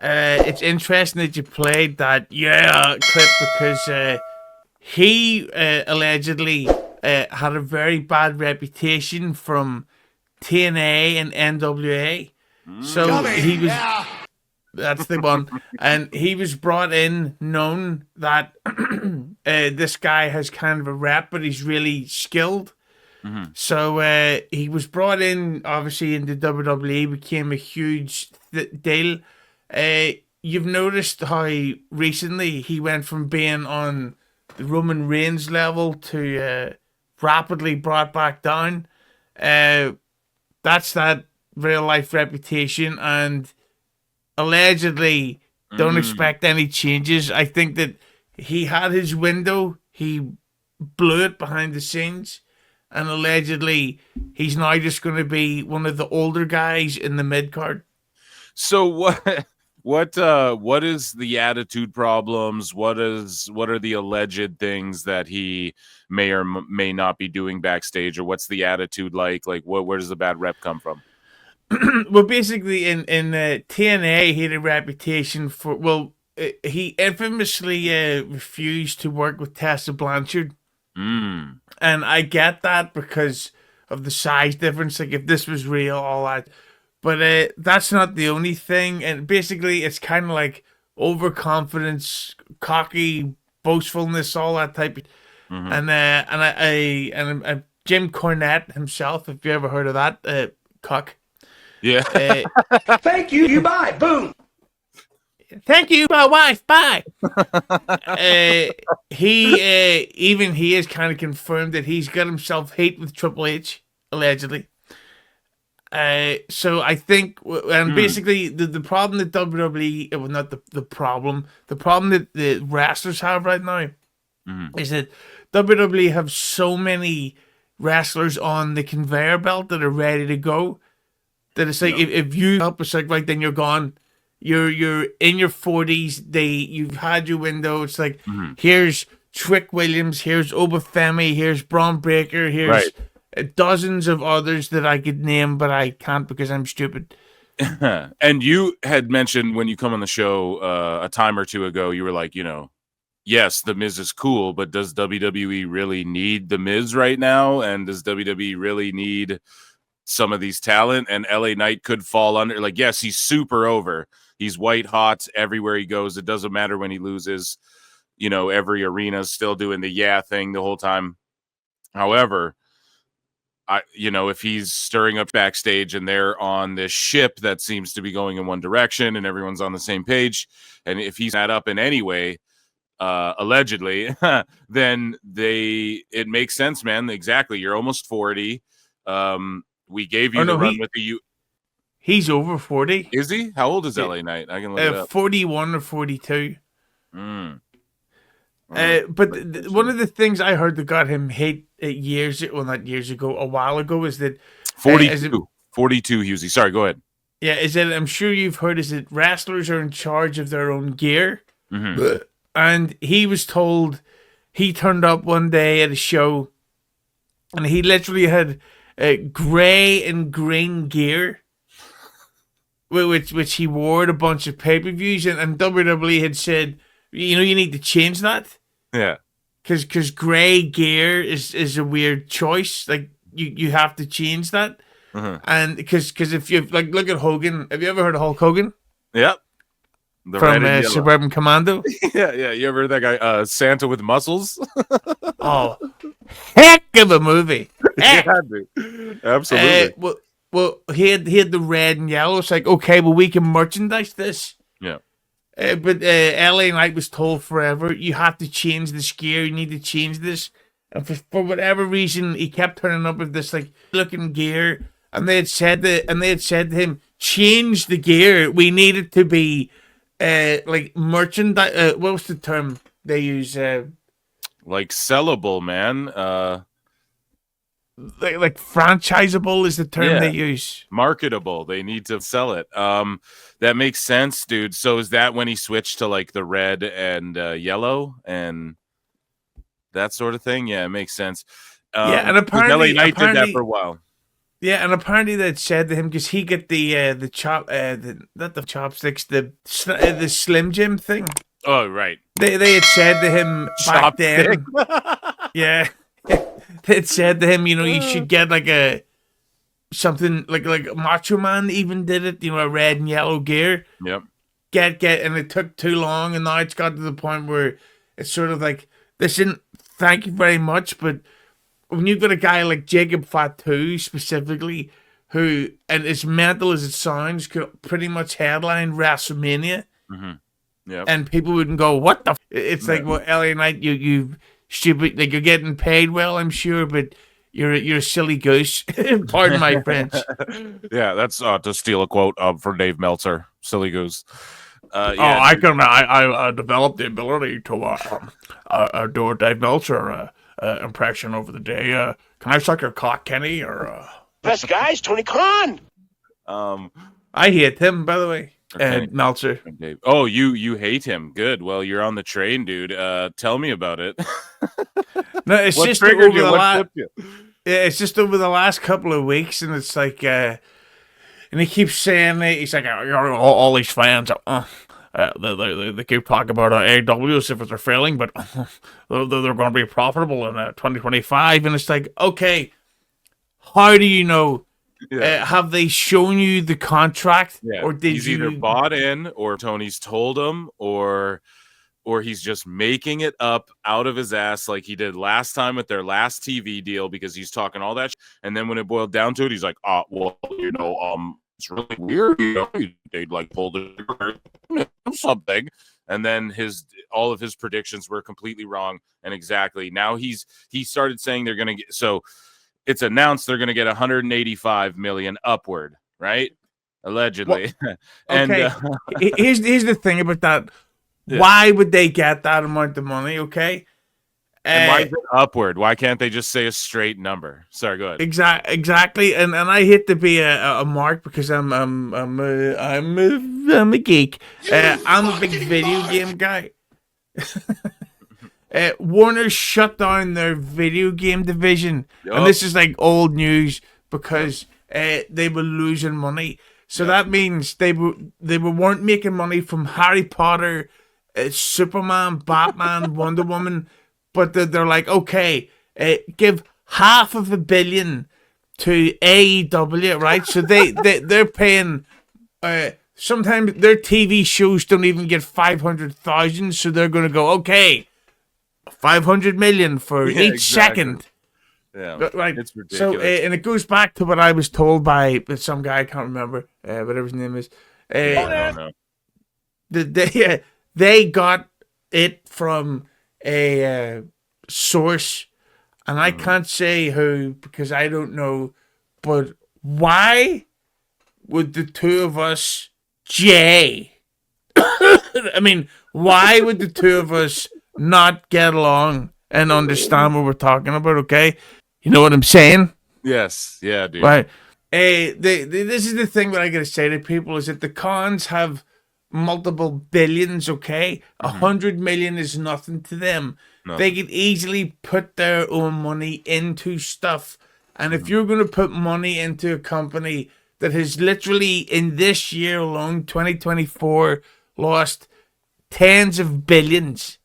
it's interesting that you played that clip because he allegedly had a very bad reputation from TNA and NWA. So he was. That's the one. And he was brought in known that this guy has kind of a rep, but he's really skilled. Mm-hmm. So he was brought in, obviously, into WWE, became a huge deal. You've noticed how recently he went from being on the Roman Reigns level to rapidly brought back down. That's that real life reputation, and allegedly don't expect any changes. I think that he had his window, he blew it behind the scenes, and allegedly he's now just going to be one of the older guys in the mid card. So what is the attitude problems? What are the alleged things that he may or may not be doing backstage, or what's the attitude like? Like where does the bad rep come from? Well, basically, in TNA, he had a reputation for he infamously refused to work with Tessa Blanchard, and I get that because of the size difference. Like if this was real, all that, but that's not the only thing. And basically, it's kind of like overconfidence, cocky boastfulness, all that type of. And Jim Cornette himself, if you ever heard of that, cock. Yeah. Thank you. You buy. Boom. Thank you, my wife. Bye. He has kind of confirmed that he's got himself hate with Triple H, allegedly. So I think, and basically the problem that WWE, well, not the problem that the wrestlers have right now is that WWE have so many wrestlers on the conveyor belt that are ready to go. That it's like if you help us, like right, then you're gone. You're in your 40s. You've had your window. It's like here's Trick Williams, here's Obafemi, here's Braun Breaker, here's dozens of others that I could name, but I can't because I'm stupid. And you had mentioned when you come on the show a time or two ago, you were like, yes, The Miz is cool, but does WWE really need The Miz right now? And does WWE really need some of these talent? And LA Knight could fall under, like, yes, he's super over. He's white hot everywhere he goes. It doesn't matter when he loses. Every arena is still doing the thing the whole time. However, if he's stirring up backstage and they're on this ship that seems to be going in one direction and everyone's on the same page, and if he's not up in any way, allegedly, then it makes sense, man. Exactly. You're almost 40. We gave you run with the He's over 40. Is he? How old is LA Knight? I can look it up. 41 or 42. But one of the things I heard that got him hate a while ago, is that 42. 42, Hughezy. Sorry, go ahead. Yeah, is that I'm sure you've heard is that wrestlers are in charge of their own gear. And he was told, he turned up one day at a show and he literally had gray and green gear, which he wore at a bunch of pay-per-views, and WWE had said, you need to change that. Yeah. Because gray gear is a weird choice. Like, you have to change that. And because if you look at Hogan, have you ever heard of Hulk Hogan? Yep. From Suburban Commando. Yeah. You ever heard that guy, Santa with muscles? Oh, heck of a movie. Yeah, absolutely. Well, he had the red and yellow. It's like, okay, well, we can merchandise this. Yeah. But LA Knight was told forever, you have to change this gear. You need to change this. And for whatever reason, he kept turning up with this looking gear. And they had said to him, change the gear. We need it to be merchandise. What was the term they use? Sellable, man. Like franchisable is the term they use. Marketable. They need to sell it. That makes sense, dude. So is that when he switched to the red and yellow and that sort of thing? Yeah, it makes sense. And apparently LA Knight did that for a while. Yeah, and apparently they'd said to him because he get the not the chopsticks, the Slim Jim thing. Oh, right. They had said to him back Chopstick. then. Yeah, they'd said to him, you should get like something like Macho Man even did it. A red and yellow gear. Yep. Get, and it took too long, and now it's got to the point where it's sort of like, listen, thank you very much, but when you've got a guy like Jacob Fatu specifically, who, and as mental as it sounds, could pretty much headline WrestleMania, Yep. and people wouldn't go, "What the?" It's like, well, LA Knight, you stupid, like you're getting paid well, I'm sure, but you're a silly goose. Pardon my French. Yeah, that's to steal a quote from Dave Meltzer, silly goose. Yeah, I developed the ability to do a Dave Meltzer impression over the day. Can I suck your cock, Kenny? Or Best guys, Tony Khan. I hate him, by the way. Okay. Meltzer. Dave. Oh, you hate him. Good. Well, you're on the train, dude. Tell me about it. No, it's what just triggered over you? the What flipped you? it's just over the last couple of weeks, and it's like, and he keeps saying, he's like, all these fans, they keep talking about AEW as if it's failing, but they're going to be profitable in 2025, and it's like, okay, how do you know? Yeah. Have they shown you the contract, or did he's you either bought in, or Tony's told him, or he's just making it up out of his ass like he did last time with their last TV deal, because he's talking all that and then when it boiled down to it, he's like, well, it's really weird, they'd like pull the something, and then all of his predictions were completely wrong. And exactly now he started saying they're gonna get, so it's announced they're gonna get 185 million upward, right? Allegedly. Well, and okay. Here's the thing about that. Yeah. Why would they get that amount of money? Okay. And why is it upward? Why can't they just say a straight number? Sorry, go ahead. Exactly, and I hate to be a mark because I'm a geek. I'm a big video game guy. Warner shut down their video game division, and this is like old news because they were losing money. So that means they weren't making money from Harry Potter, Superman, Batman, Wonder Woman. But they're like, okay, give $500 million to AEW, right? So they're paying. Sometimes their TV shows don't even get 500,000, so they're going to go, okay, 500 million for each second. Yeah, right. It's ridiculous. So and it goes back to what I was told by some guy, I can't remember, whatever his name is. I don't know. They got it from a source, and I can't say who because I don't know, but why would the two of us, Jay, I mean, why would the two of us not get along and understand what we're talking about, okay? You know what I'm saying? Yes. Yeah, dude. Right. This is the thing that I gotta say to people is that the cons have multiple billions, okay? 100 million is nothing to them. They could easily put their own money into stuff. And if you're going to put money into a company that has literally in this year alone, 2024, lost tens of billions,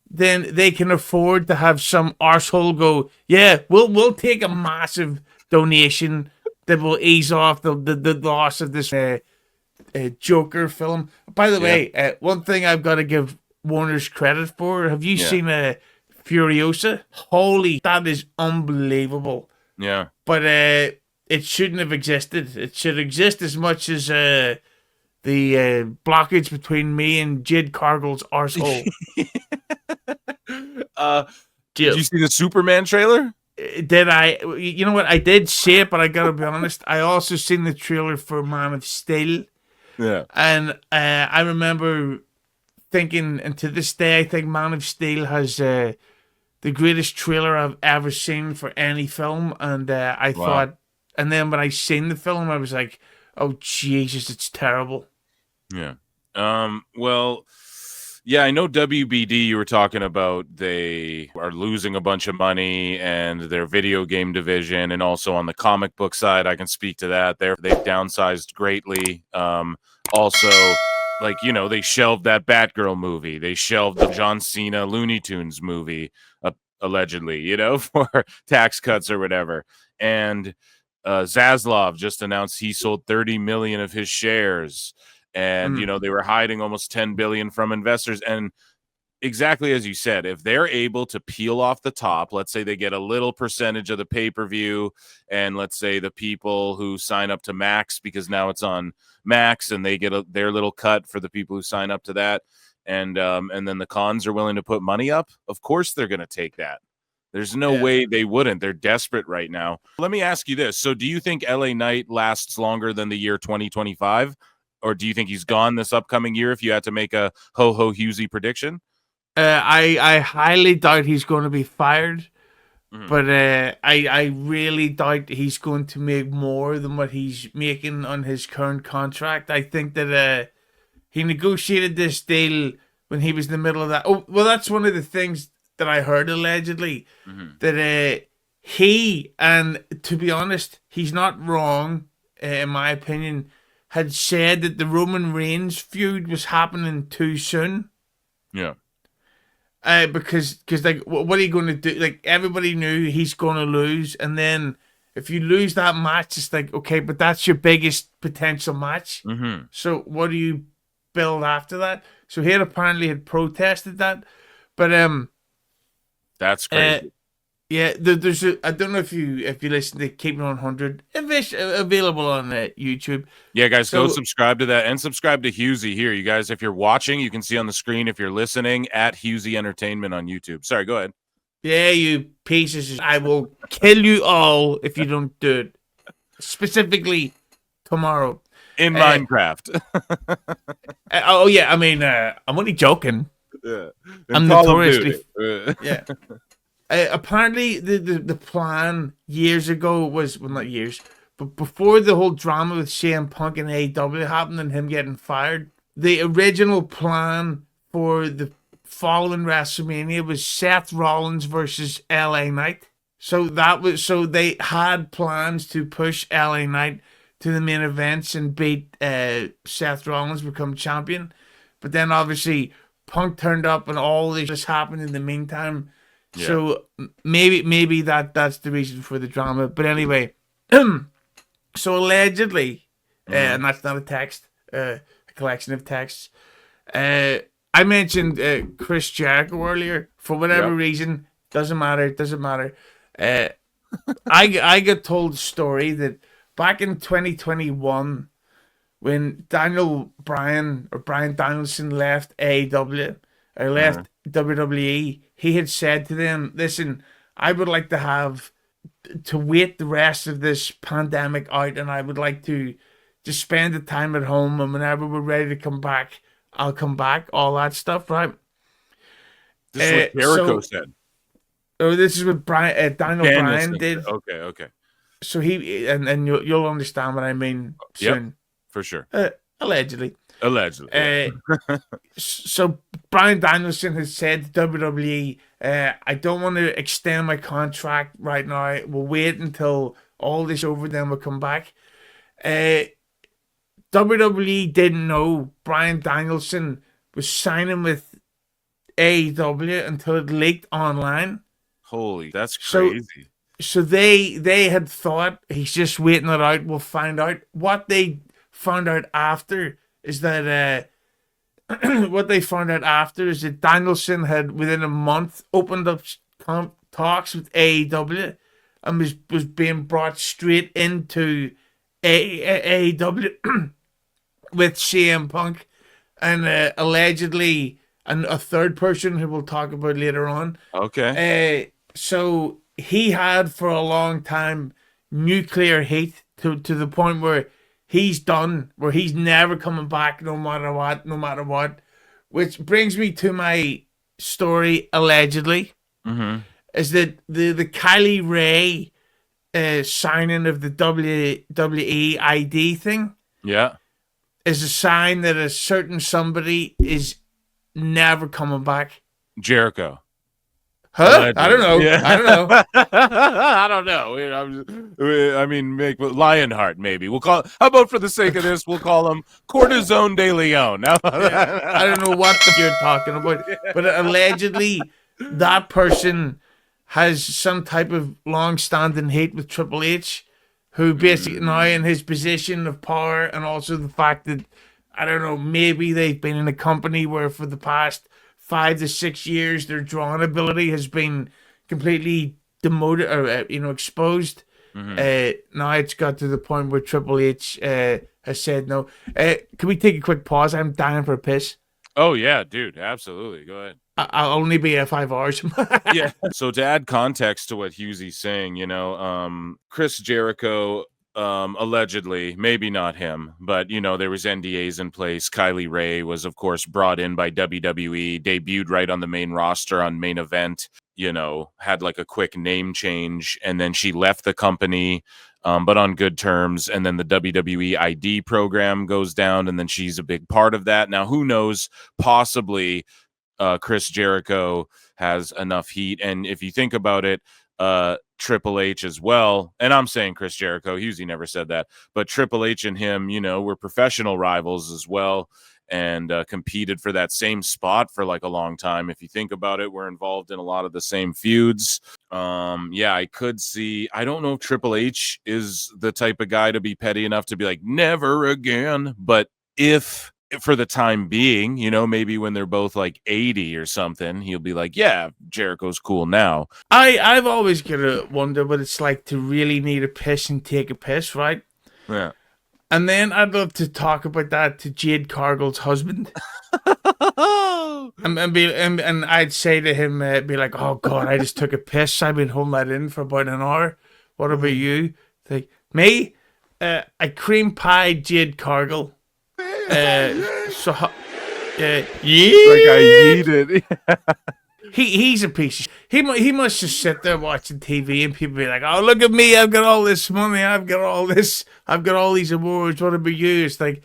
then they can afford to have some arsehole go, yeah, we'll take a massive donation that will ease off the loss of this Joker film. By the way, one thing I've got to give Warner's credit for, have you seen Furiosa? Holy, that is unbelievable. Yeah. But it shouldn't have existed. It should exist as much as the blockage between me and Jid Cargill's arsehole. Did you see the Superman trailer? Did I? You know what? I did see it, but I gotta be honest. I also seen the trailer for Man of Steel. Yeah. And I remember thinking, and to this day, I think Man of Steel has the greatest trailer I've ever seen for any film. And I thought, and then when I seen the film, I was like, oh, Jesus, it's terrible. Yeah. Well, Yeah, I know WBD, you were talking about, they are losing a bunch of money and their video game division, and also on the comic book side, I can speak to that. They've downsized greatly. Also, like, they shelved that Batgirl movie. They shelved the John Cena Looney Tunes movie, allegedly, for tax cuts or whatever. And Zaslav just announced he sold 30 million of his shares. And they were hiding almost 10 billion from investors. And exactly as you said, if they're able to peel off the top, let's say they get a little percentage of the pay-per-view, and let's say the people who sign up to Max, because now it's on Max, and they get their little cut for the people who sign up to that, and then the cons are willing to put money up, of course they're going to take that. There's no way they wouldn't. They're desperate right now. Let me ask you this. So do you think LA Knight lasts longer than the year 2025? Or do you think he's gone this upcoming year if you had to make a Hughezy prediction? I highly doubt he's going to be fired. But I really doubt he's going to make more than what he's making on his current contract. I think that he negotiated this deal when he was in the middle of that. Oh, well, that's one of the things that I heard allegedly, that he, and to be honest, he's not wrong, in my opinion, had said that the Roman Reigns feud was happening too soon. Yeah. Because like, what are you going to do? Like, everybody knew he's going to lose, and then if you lose that match, it's like, okay, but that's your biggest potential match. So what do you build after that? So he had protested that, but that's crazy. Yeah, there's I don't know if you listen to Keeping On 100, available on YouTube. Yeah, guys, go subscribe to that, and subscribe to Hughezy here. You guys, if you're watching, you can see on the screen. If you're listening, at Hughezy Entertainment on YouTube. Sorry, go ahead. Yeah, you pieces. I will kill you all if you don't do it. Specifically tomorrow. In Minecraft. Oh, yeah, I mean, I'm only joking. Yeah. I'm notoriously... yeah. Apparently, the plan years ago was, well, not years, but before the whole drama with CM Punk and AEW happened and him getting fired, the original plan for the following WrestleMania was Seth Rollins versus LA Knight. So they had plans to push LA Knight to the main events and beat Seth Rollins, become champion. But then obviously Punk turned up and all this happened in the meantime. Yeah. So maybe that's the reason for the drama. But anyway, so allegedly, and that's not a text, a collection of texts. I mentioned Chris Jericho earlier. For whatever reason, doesn't matter. I got told a story that back in 2021, when Bryan Danielson left AEW, or left WWE, he had said to them, listen, I would like to wait the rest of this pandemic out, and I would like to just spend the time at home, and whenever we're ready to come back, I'll come back, all that stuff, right? This is what Jericho said. Oh, this is what Bryan did. Okay. So he, and you'll understand what I mean soon. Yep, for sure. Allegedly. So Bryan Danielson has said to WWE, I don't want to extend my contract right now. We'll wait until all this over, then we'll come back. WWE didn't know Bryan Danielson was signing with AEW until it leaked online. Holy, that's crazy. So they had thought he's just waiting it out. We'll find out. What they found out after is that Danielson had, within a month, opened up talks with AEW and was being brought straight into AEW with CM Punk, and allegedly a third person who we'll talk about later on. Okay. So he had for a long time nuclear heat to the point where he's done, where he's never coming back no matter what. Which brings me to my story, allegedly, is that the Kylie Ray signing of the WWE ID thing is a sign that a certain somebody is never coming back? Jericho. Huh? Allegedly. I don't know. Yeah. I don't know. I don't know. I mean, make Lionheart maybe. We'll call. How about for the sake of this, we'll call him Cortisone de Leon. Now, I don't know what you're talking about, but allegedly that person has some type of long-standing hate with Triple H, who basically now in his position of power, and also the fact that, I don't know, maybe they've been in a company where for the past 5 to 6 years their drawing ability has been completely demoted or exposed. Now it's got to the point where Triple H has said no. Can we take a quick pause? I'm dying for a piss. Oh yeah, dude, absolutely. Go ahead. I'll only be here 5 hours. Yeah. So to add context to what Hughezy's saying, Chris Jericho, allegedly, maybe not him, but there was NDAs in place. Kylie Ray was, of course, brought in by WWE, debuted right on the main roster on Main Event. Had like a quick name change, and then she left the company, but on good terms. And then the WWE ID program goes down, and then she's a big part of that. Now, who knows? Possibly. Chris Jericho has enough heat. And if you think about it, Triple H as well, and I'm saying Chris Jericho, Hughezy never said that, but Triple H and him, were professional rivals as well, and competed for that same spot for like a long time. If you think about it, we're involved in a lot of the same feuds. I could see, I don't know if Triple H is the type of guy to be petty enough to be like, never again. But if for the time being, maybe when they're both like 80 or something, he'll be like, yeah, Jericho's cool now. I've always gotta wonder what it's like to really need a piss and take a piss, right? Yeah. And then I'd love to talk about that to Jade Cargill's husband. and I'd say to him, be like, oh God, I just took a piss. I've been holding that in for about an hour. What about you? Like, me? I cream pied Jade Cargill. Yeah. Like I yeeted. He's a piece of shit. He must just sit there watching TV and people be like, oh, look at me, I've got all this money, I've got all these awards, what about you? It's like,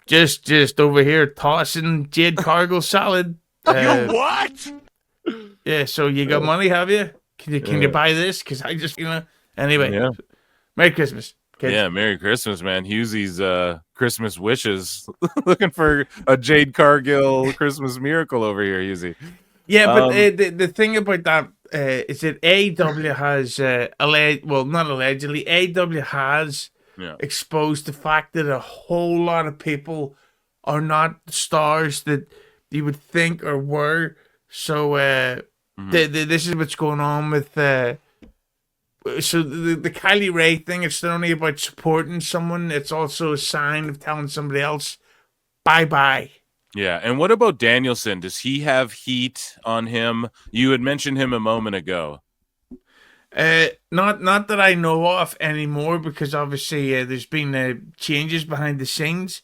just over here tossing Jade Cargill salad. You what? Yeah, so you got money, have you? Can you buy this? Because I just, anyway. Yeah. Merry Christmas, kids. Yeah, Merry Christmas, man. Hughezy's Christmas wishes. Looking for a Jade Cargill Christmas miracle over here, Hughezy. Yeah, but the thing about that is that AEW has not allegedly, AEW has exposed the fact that a whole lot of people are not stars that you would think or were. So this is what's going on with so the Kylie Ray thing. It's not only about supporting someone; it's also a sign of telling somebody else bye-bye. Yeah, and what about Danielson? Does he have heat on him? You had mentioned him a moment ago. Not that I know of anymore, because obviously there's been changes behind the scenes.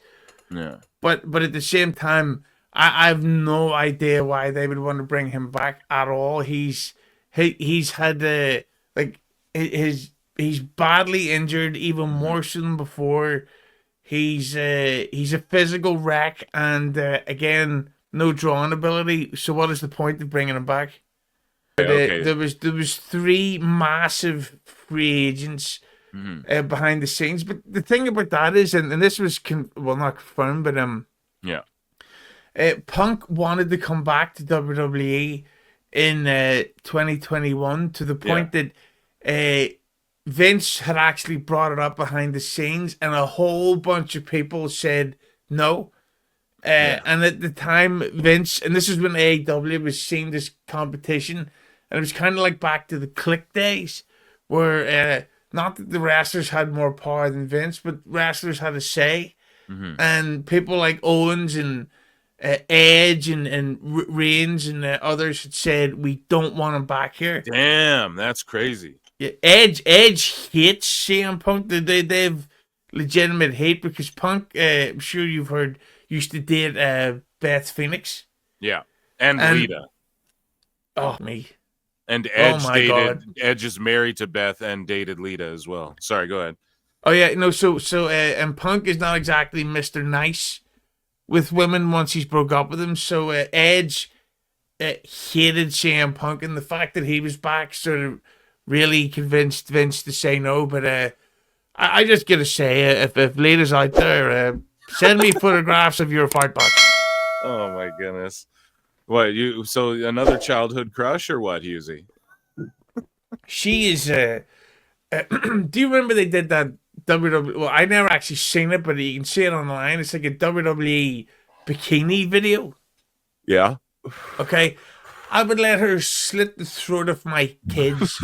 Yeah. But at the same time, I have no idea why they would want to bring him back at all. He's had he's badly injured, even more so than before. He's a physical wreck, and again, no drawing ability. So what is the point of bringing him back? Okay. There was 3 massive free agents behind the scenes. But the thing about that is, and this was not confirmed, but Punk wanted to come back to WWE in 2021 to the point that Vince had actually brought it up behind the scenes, and a whole bunch of people said no. And at the time, Vince, and this is when AEW was seeing this competition, and it was kind of like back to the Click days, where not that the wrestlers had more power than Vince, but wrestlers had a say. And people like Owens and Edge and Reigns and others had said, we don't want him back here. Damn, that's crazy. Yeah, Edge hates CM Punk. They've legitimate hate because Punk, I'm sure you've heard, used to date Beth Phoenix. Yeah, and Lita. Oh, me. And Edge is married to Beth and dated Lita as well. Sorry, go ahead. Oh yeah, no. So and Punk is not exactly Mr. Nice. with women once he's broke up with them. So Edge hated CM Punk, and the fact that he was back sort of really convinced Vince to say no. But I just gotta say, if ladies out there, send me photographs of your fight back. Oh my goodness. What, you, so another childhood crush or what, Hughezy? She is do you remember they did that WWE? Well, I never actually seen it, but you can see it online. It's like a WWE bikini video. Yeah. Okay, I would let her slit the throat of my kids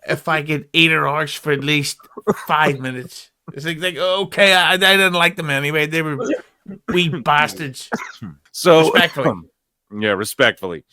if I could eat her arse for at least 5 minutes. It's like okay, I didn't like them anyway. They were wee bastards. So Respectfully. yeah, respectfully.